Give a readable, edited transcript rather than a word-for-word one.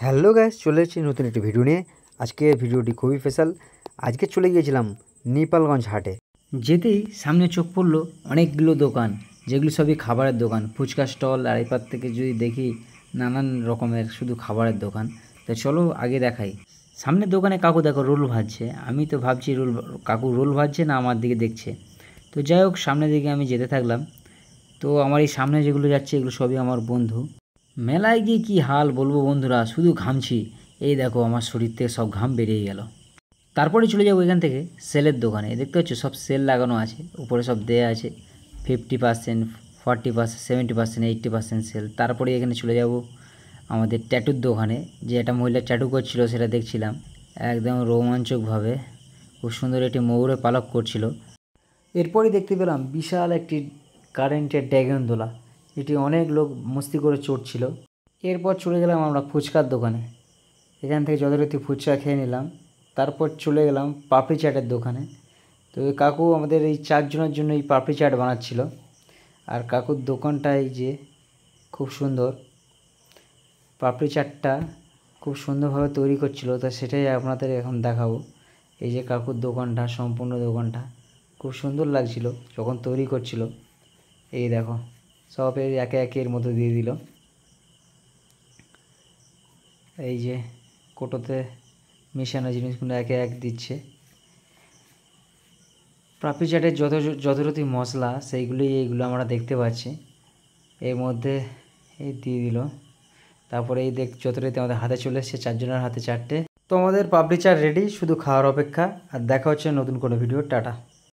Hello guys, চলে এসেছি নতুন একটি ভিডিও নিয়ে। আজকের ভিডিওটি খুবই স্পেশাল। আজকে চলে গিয়েছিলাম নেপালগঞ্জ হাটে। যেতেই সামনে চোখ পড়লো অনেকগুলো দোকান, যেগুলো সবই খাবারের দোকান, ফুচকা স্টল। আর এপার থেকে যদি দেখি নানান রকমের শুধু খাবারের দোকান। তো চলো আগে দেখাই। সামনের দোকানে কাকু দেখো রোল ভাজছে। আমি তো ভাবছি কাকু রোল ভাজছে না আমার দিকে দেখছে। তো যাই হোক, সামনের দিকে আমি যেতে থাকলাম। তো আমার এই সামনে যেগুলো যাচ্ছে এগুলো সবই আমার বন্ধু। মেলায় গিয়ে কী হাল বলবো বন্ধুরা, শুধু ঘামছি। এই দেখো আমার শরীর থেকে সব ঘাম বেরিয়ে গেল। তারপরে চলে যাবো এখান থেকে সেলের দোকানে। দেখতে পাচ্ছ সব সেল লাগানো আছে, উপরে সব দেয়া আছে 50%, 40%, 70%, 80% সেল। তারপরে এখানে চলে যাব আমাদের ট্যাটুর দোকানে। যে একটা মহিলা ট্যাটু করছিল সেটা দেখছিলাম একদম রোমাঞ্চকভাবে, খুব সুন্দর একটি ময়ূরে পালক করছিল। এরপরই দেখতে পেলাম বিশাল একটি কারেন্টের ড্রাগন দোলা, এটি অনেক লোক মস্তি করে চড়ছিল। এরপর চলে গেলাম আমরা ফুচকার দোকানে। এখান থেকে যথারীতি ফুচকা খেয়ে নিলাম। তারপর চলে গেলাম পাপড়ি চাটের দোকানে। তো ওই কাকু আমাদের এই 4 জনের জন্য এই পাপড়ি চাট বানাচ্ছিল। আর কাকুর দোকানটাই যে খুব সুন্দর, পাপড়ি চাটটা খুব সুন্দরভাবে তৈরি করছিল। তা সেটাই আপনাদের এখন দেখাবো। এই যে কাকুর দোকানটা, সম্পূর্ণ দোকানটা খুব সুন্দর লাগছিল যখন তৈরি করছিল। এই দেখো সব একে একে এর মধ্যে দিয়ে দিল। এই যে কোটোতে মেশানো জিনিসগুলো একে এক দিচ্ছে। পাপড়ি চাটের যথারীতি মশলা এইগুলো আমরা দেখতে পাচ্ছি। এর মধ্যে এই দিয়ে দিল। তারপরে এই যথারীতি আমাদের হাতে চলে এসছে, 4 জনের হাতে 4টে। তো আমাদের পাপড়ি চাট রেডি, শুধু খাওয়ার অপেক্ষা। আর দেখা হচ্ছে নতুন কোনো ভিডিও। টাটা।